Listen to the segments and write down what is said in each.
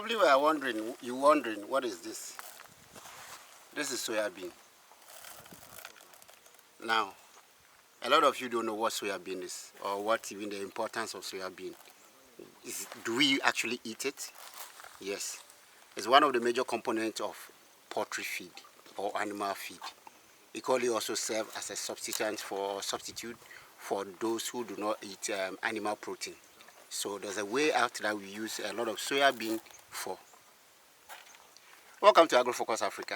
probably were wondering, what is this? This is soya bean. Now, a lot of you don't know what soya bean is, or what even the importance of soya bean is. Do we actually eat it? Yes. It's one of the major components of poultry feed or animal feed. It can also serve as a substitute for those who do not eat animal protein. So there's a way out that we use a lot of soya bean for. Welcome to Agrofocus Africa.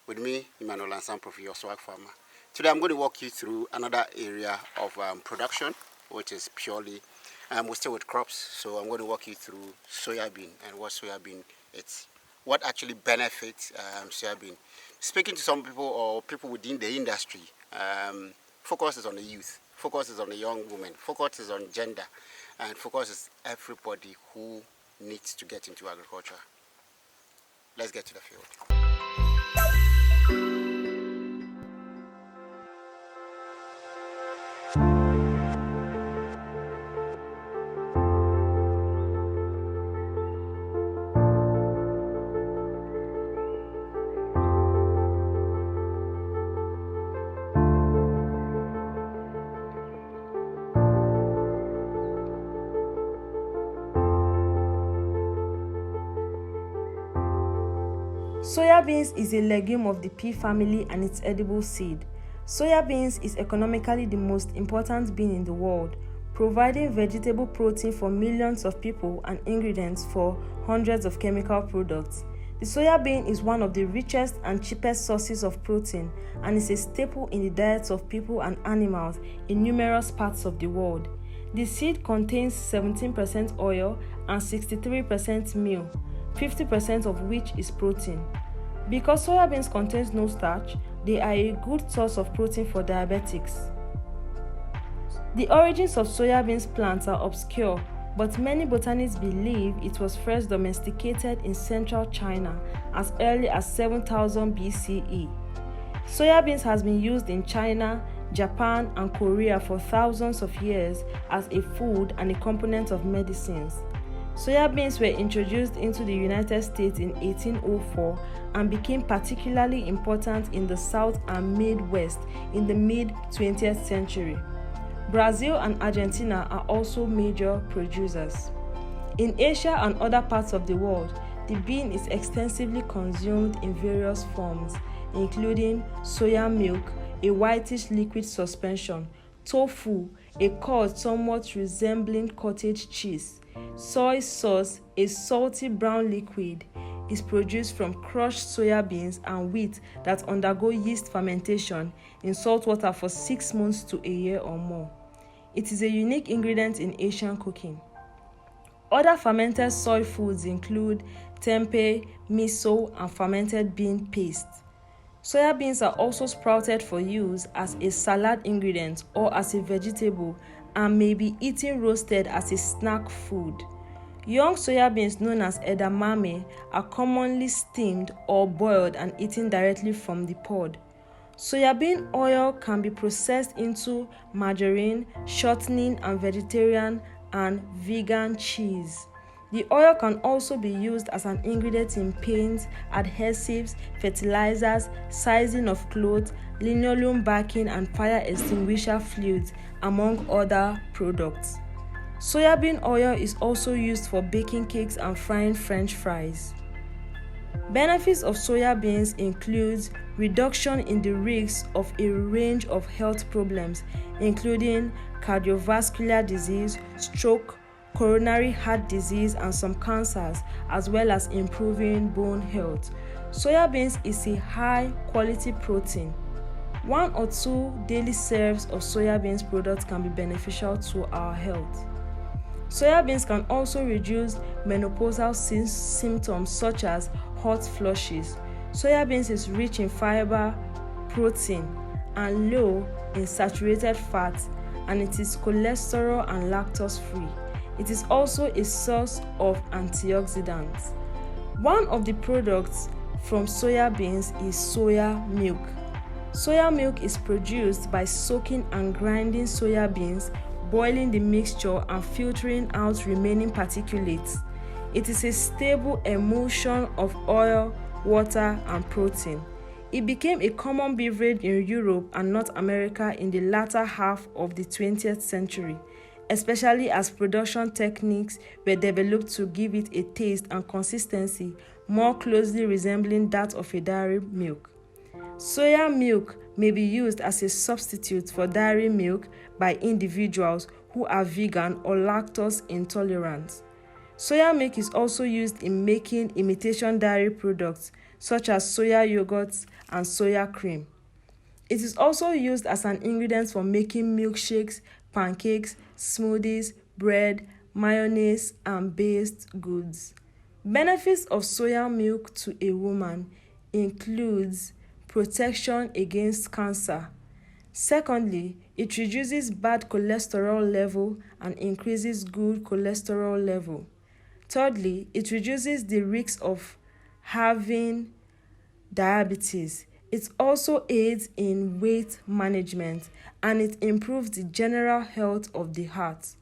With me, Emmanuel Ansamprofi, your swag farmer. Today I'm going to walk you through another area of production, which is purely, we're still with crops, so I'm going to walk you through soya bean and what soya bean is. What actually benefits soya bean. Speaking to some people or people within the industry, focus is on the youth, focus is on the young women, focus is on gender, and focus is everybody who needs to get into agriculture. Let's get to the field. Soya beans is a legume of the pea family and its edible seed. Soya beans is economically the most important bean in the world, providing vegetable protein for millions of people and ingredients for hundreds of chemical products. The soya bean is one of the richest and cheapest sources of protein and is a staple in the diets of people and animals in numerous parts of the world. The seed contains 17% oil and 63% meal, 50% of which is protein. Because soya beans contains no starch, they are a good source of protein for diabetics. The origins of soya beans plants are obscure, but many botanists believe it was first domesticated in central China as early as 7000 BCE. Soya beans has been used in China, Japan, and Korea for thousands of years as a food and a component of medicines. Soya beans were introduced into the United States in 1804 and became particularly important in the South and Midwest in the mid-20th century. Brazil and Argentina are also major producers. In Asia and other parts of the world, the bean is extensively consumed in various forms, including soya milk, a whitish liquid suspension, tofu, a curd somewhat resembling cottage cheese. Soy sauce, a salty brown liquid, is produced from crushed soya beans and wheat that undergo yeast fermentation in salt water for 6 months to a year or more. It is a unique ingredient in Asian cooking. Other fermented soy foods include tempeh, miso, and fermented bean paste. Soya beans are also sprouted for use as a salad ingredient or as a vegetable and may be eaten roasted as a snack food. Young soya beans known as edamame are commonly steamed or boiled and eaten directly from the pod. Soya bean oil can be processed into margarine, shortening, and vegetarian and vegan cheese. The oil can also be used as an ingredient in paints, adhesives, fertilizers, sizing of clothes, linoleum backing, and fire extinguisher fluids, among other products. Soya bean oil is also used for baking cakes and frying French fries. Benefits of soya beans include reduction in the risk of a range of health problems, including cardiovascular disease, stroke, coronary heart disease, and some cancers, as well as improving bone health. Soya beans is a high-quality protein. 1 or 2 daily serves of soya beans products can be beneficial to our health. Soya beans can also reduce menopausal symptoms such as hot flushes. Soya beans is rich in fiber, protein, and low in saturated fat, and it is cholesterol and lactose free. It is also a source of antioxidants. One of the products from soya beans is soya milk. Soya milk is produced by soaking and grinding soya beans, boiling the mixture, and filtering out remaining particulates. It is a stable emulsion of oil, water, and protein. It became a common beverage in Europe and North America in the latter half of the 20th century, especially as production techniques were developed to give it a taste and consistency more closely resembling that of a dairy milk. Soya milk may be used as a substitute for dairy milk by individuals who are vegan or lactose intolerant. Soya milk is also used in making imitation dairy products such as soya yogurts and soya cream. It is also used as an ingredient for making milkshakes, pancakes, smoothies, bread, mayonnaise, and baked goods. Benefits of soya milk to a woman includes protection against cancer. Secondly, it reduces bad cholesterol level and increases good cholesterol level. Thirdly, it reduces the risk of having diabetes. It also aids in weight management and it improves the general health of the heart.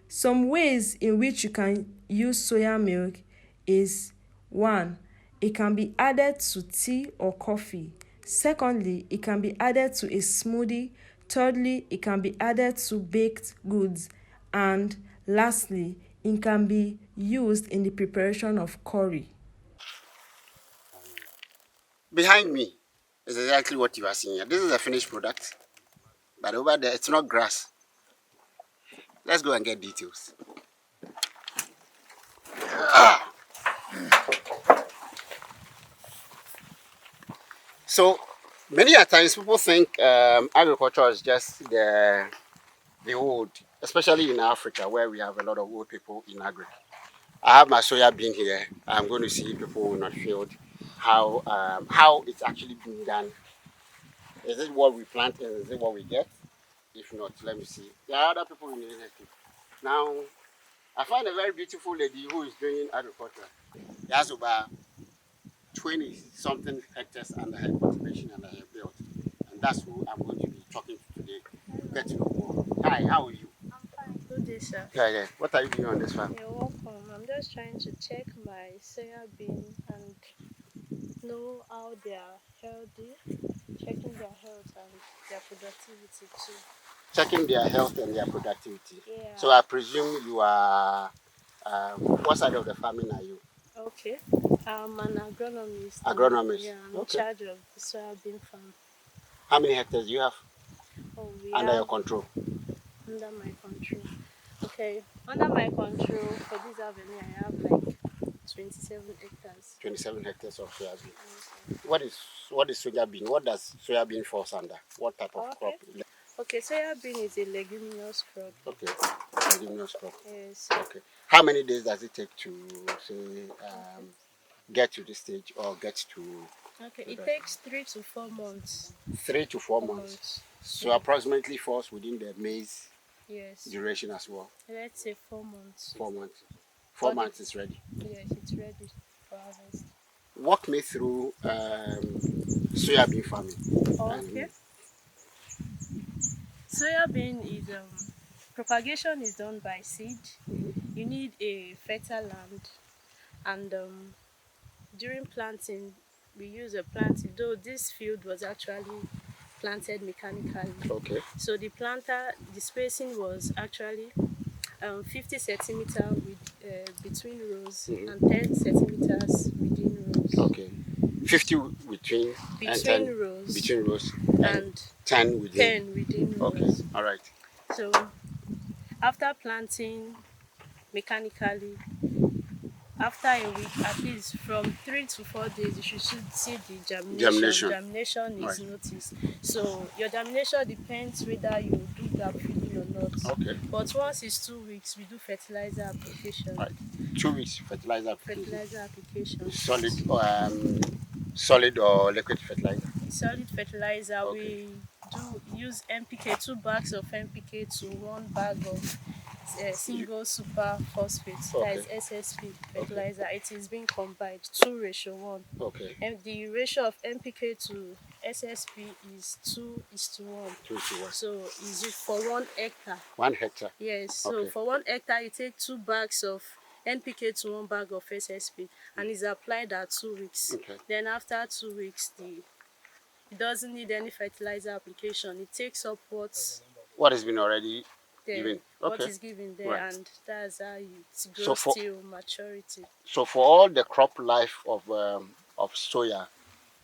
Some ways in which you can use soya milk is 1. It can be added to tea or coffee. Secondly, it can be added to a smoothie. Thirdly, it can be added to baked goods. And lastly, it can be used in the preparation of curry. Behind me is exactly what you are seeing here. This is a finished product, but over there it's not grass. Let's go and get details. So many a times people think agriculture is just the old, especially in Africa where we have a lot of old people in agri. I have my soya bean here. I'm going to see people in the field how it's actually being done. Is it what we plant and is it what we get? If not, let me see. There are other people in the industry. Now, I find a very beautiful lady who is doing agriculture. She has about 20 something hectares under her cultivation under her belt. And that's who I'm going to be talking to today to get to know more. Hi, how are you? I'm fine. Good day, sir. Yeah. What are you doing on this farm? You're welcome. I'm just trying to check my soya bean and know how they are healthy, checking their health and their productivity too. Checking their health and their productivity. Yeah. So I presume you are, what side of the farming are you? Okay. I'm an agronomist. Agronomist. Yeah, I'm in Okay. charge of the soya bean farm. How many hectares do you have Oh, we under your have control? under my control. Okay. Under my control for this avenue, I have like 27 hectares. 27 hectares of soya bean. Okay. What is soya bean? What does soya bean falls under? What type of crop? Okay, soya bean is a leguminous crop. Okay, leguminous crop. Yes. Okay. How many days does it take to say get to this stage or get to? Okay, it takes 3 to 4 months. 3 to 4 months. So approximately falls within the maize Yes. duration as well. Let's say 4 months. 4 months. 4 months is ready. Yes, it's ready for harvest. Walk me through soya bean farming. Okay. Soya bean is propagation is done by seed. You need a fertile land, and during planting, we use a planting. Though this field was actually planted mechanically. Okay. So the spacing was actually 50 centimeters between rows and 10 centimeters within rows. Okay. 50 between and 10 rows. Between rows And 10 within. 10 within Okay. rows. All right. So after planting mechanically, after a week, at least from 3 to 4 days, you should see the germination. Germination is noticed. So your germination depends whether you do gap feeding or not. Okay. But once it's 2 weeks, we do fertilizer application. Right. 2 weeks fertilizer application. Fertilizer application. Solid or liquid fertilizer. Solid fertilizer. Okay. We do use NPK, 2 bags of NPK to 1 bag of single super phosphate, Okay. that is SSP fertilizer. Okay. It is being combined 2:1. Okay. And the ratio of NPK to SSP is 2:1. 2:1. So is it for 1 hectare? 1 hectare. Yes. So Okay. for 1 hectare, you take 2 bags of NPK to 1 bag of SSP, and it's applied at 2 weeks. Okay. Then after 2 weeks, it doesn't need any fertilizer application. It takes up what has been already given. what Okay. is given there, Right. and that's how it So grows for till maturity. for all the crop life of soya,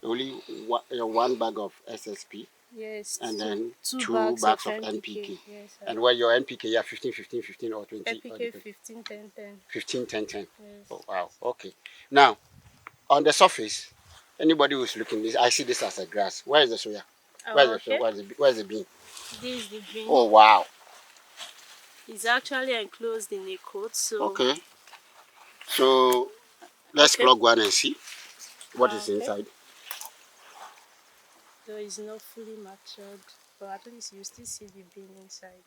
only 1 bag of SSP Yes, and two, then two 2 bags of bags of NPK. NPK. Yes, And where your NPK, yeah, 15, 15, 15 or 20 or NPK depends. 15, 10, 10. 15, 10, 10. Yes. Oh, wow. Okay. Now, on the surface, anybody who's looking this, I see this as a grass. Where is the soya? Where is Oh, the soya? okay. Where's the bean? This is the bean. Oh, wow. It's actually enclosed in a coat, so Okay. So let's okay. plug one and see what is Okay. inside. Though it's not fully matured, but at least you still see the bean inside.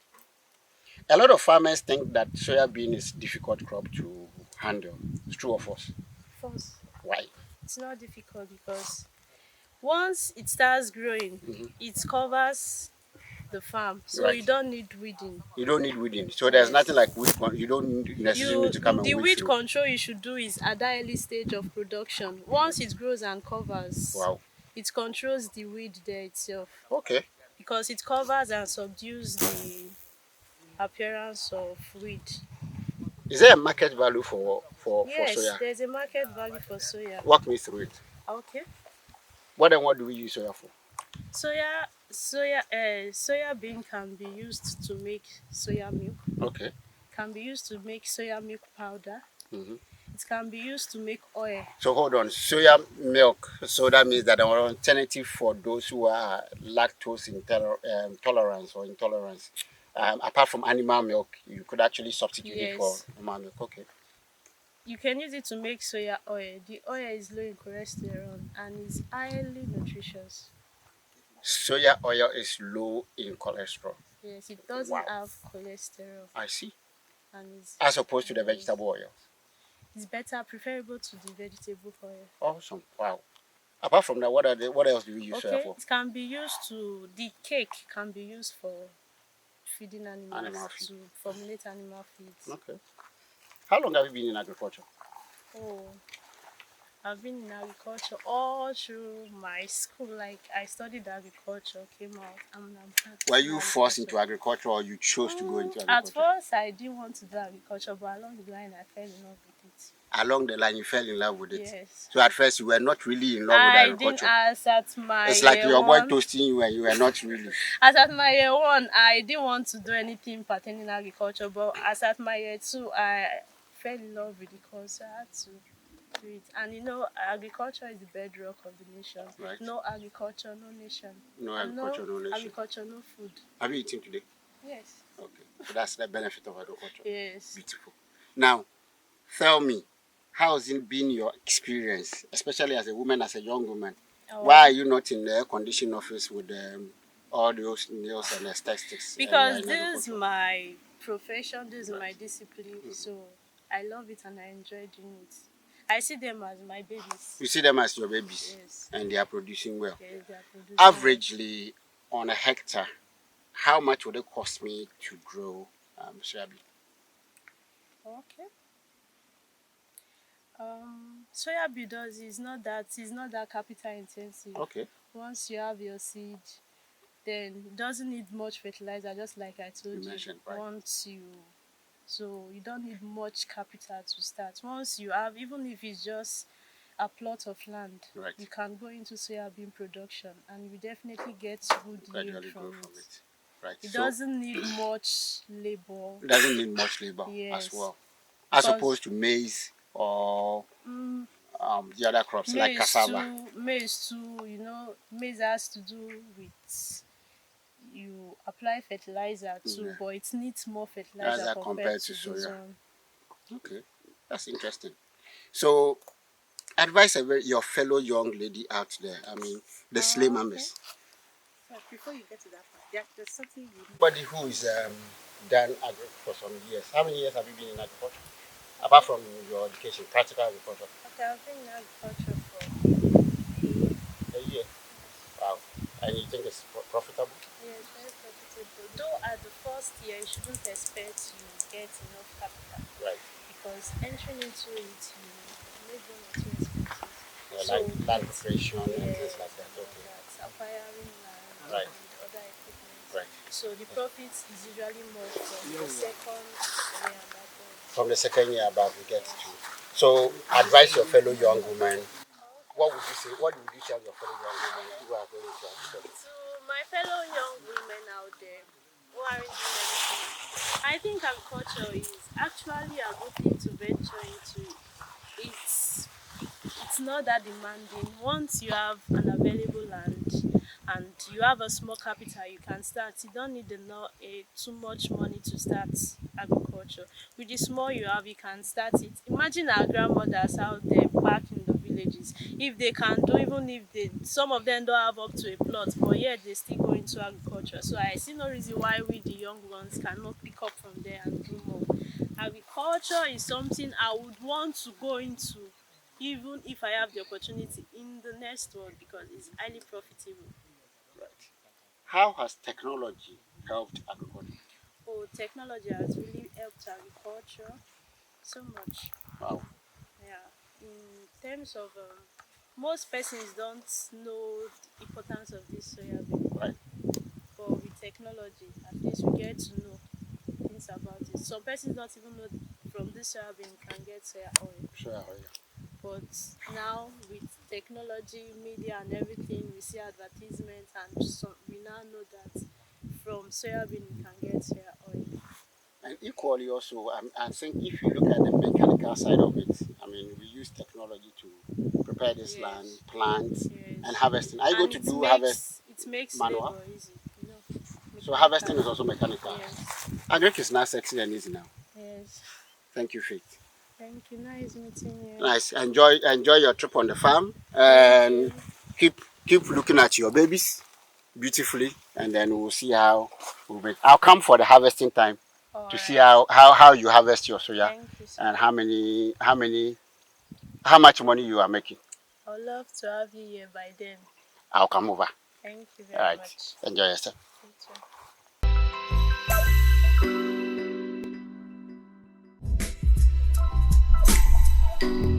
A lot of farmers think that soya bean is difficult crop to handle. It's true or false? False. Why? It's not difficult because once it starts growing, it covers the farm, so you Right. don't need weeding. You don't need weeding. So there's nothing Yes. like weed. You don't necessarily need to come and The weed weed through. control you should do is at that early stage of production. Once it grows and covers, Wow. it controls the weed there itself, Okay. because it covers and subdues the appearance of weed. Is there a market value for Yes, soya? there's a market value for soya. Walk me through it. Okay. What do we use soya for? Soya bean can be used to make soya milk. Okay. Can be used to make soya milk powder. Mm-hmm. It can be used to make oil. So hold on, soya milk. So that means that an alternative for those who are lactose tolerance or intolerance. Apart from animal milk, you could actually substitute it for Yes. normal milk. Okay. You can use it to make soya oil. The oil is low in cholesterol and is highly nutritious. Soya oil is low in cholesterol. Yes, it doesn't Wow. have cholesterol I see. and is As opposed to the vegetable oil. it's better, preferable to the vegetable oil. Awesome. Wow. Apart from that, what else do we use soya Okay, for? it can be used to the cake can be used for feeding animals, Animal feed. to formulate animal feeds. Okay. How long have you been in agriculture? Oh, I've been in agriculture all through my school. Like I studied agriculture, came out, and I'm practicing Were you forced agriculture. into agriculture or you chose to go into At agriculture? first, I didn't want to do agriculture, but along the line, I fell in love with it. Along the line, you fell in love with it. Yes. So at first, you were not really in love with I didn't, agriculture. as at my It's like year your boy one, toasting you and you were not really. as at my year one, I didn't want to do anything pertaining agriculture, but as at my year two, I fell in love with the course. I had to do it. And you know, agriculture is the bedrock of the nation. Right. No agriculture, no nation. No And agriculture, no nation. agriculture, no food. Have you eaten today? Yes. Okay. So that's the benefit of agriculture. Yes. Beautiful. Now, tell me, how has it been your experience, especially as a woman, as a young woman? Why are you not in the air conditioning office with all those nails and aesthetics? Because this is my profession, this is my discipline, so I love it and I enjoy doing it. I see them as my babies. You see them as your babies, Yes. and they are producing well. Yes, they are producing. Averagely, on a hectare, how much would it cost me to grow soya bean? Okay. Soya bean is not that capital intensive. Okay. Once you have your seed, then it doesn't need much fertilizer, just like I told you. mentioned, right. So you don't need much capital to start. Once you have, even if it's just a plot of land, Right. you can go into soya bean production and you definitely get good yield Gradually grow from from it. it. Right. It So doesn't need much labor. it doesn't need much labor Yes. as well, as Because- opposed to maize or the other crops like cassava. Maize too, you know, maize has to do with you apply fertilizer too, Yeah. but it needs more fertilizer As compared to compared this to soya. one. Okay, that's interesting. So, advise your fellow young lady out there. I mean, the slay mamas. So before you get to that part, there's something you need. Somebody who is done agriculture for some years. How many years have you been in agriculture? Apart from your education, practical agriculture. Okay, I've been in agriculture for A year. Wow. And you think it's profitable? yes, very profitable. Though at the first year you shouldn't expect to get enough capital, Right. because entry getting into it, make one or two expenses. Like land preparation and yes, things like that. Okay. that's acquiring land Right. and other equipment. Right. So the profits is usually more from the second year and above. From the second year above, we get to. So, advise your fellow young women. What would you say? What would you tell your fellow young women who are going to agriculture? To my fellow young women out there who aren't doing anything, I think agriculture is actually a good thing to venture into. It's it's not that demanding. Once you have an available land and you have a small capital, you can start. You don't need too much money to start agriculture. With the small you have, you can start it. Imagine our grandmothers out there back in the villages. If they can do, even if some of them don't have up to a plot, but yet they still go into agriculture. So I see no reason why we, the young ones, cannot pick up from there and do more. Agriculture is something I would want to go into even if I have the opportunity in the next world because it's highly profitable. Right. How has technology helped agriculture? Oh, technology has really helped agriculture so much. Wow. Yeah, in terms of most persons don't know the importance of this soya bean, Right. but with technology, at least we get to know things about it. Some persons don't even know from this soya bean can get soya oil. Sure. Yeah. But now with technology, media and everything, we see advertisements and we now know that from soybean we can get soya oil. And equally also, I think if you look at the mechanical side of it, I mean, we use technology to prepare this land, Yes, plant, yes. and harvesting. Are you going And to it do makes manual? labor easy, So harvesting is also mechanical. Yes, Agric is now sexy and easy now. yes. Thank you, Faith. Thank you. Nice meeting you. Nice. Enjoy your trip on the farm Thank and you. keep looking at your babies beautifully, and then we'll see how we'll make. I'll come for the harvesting time All to see right. how you harvest your soya Thank you so and much. how much money you are making. I'd love to have you here by then. I'll come over. Thank you All very right. much. Enjoy yourself. You too.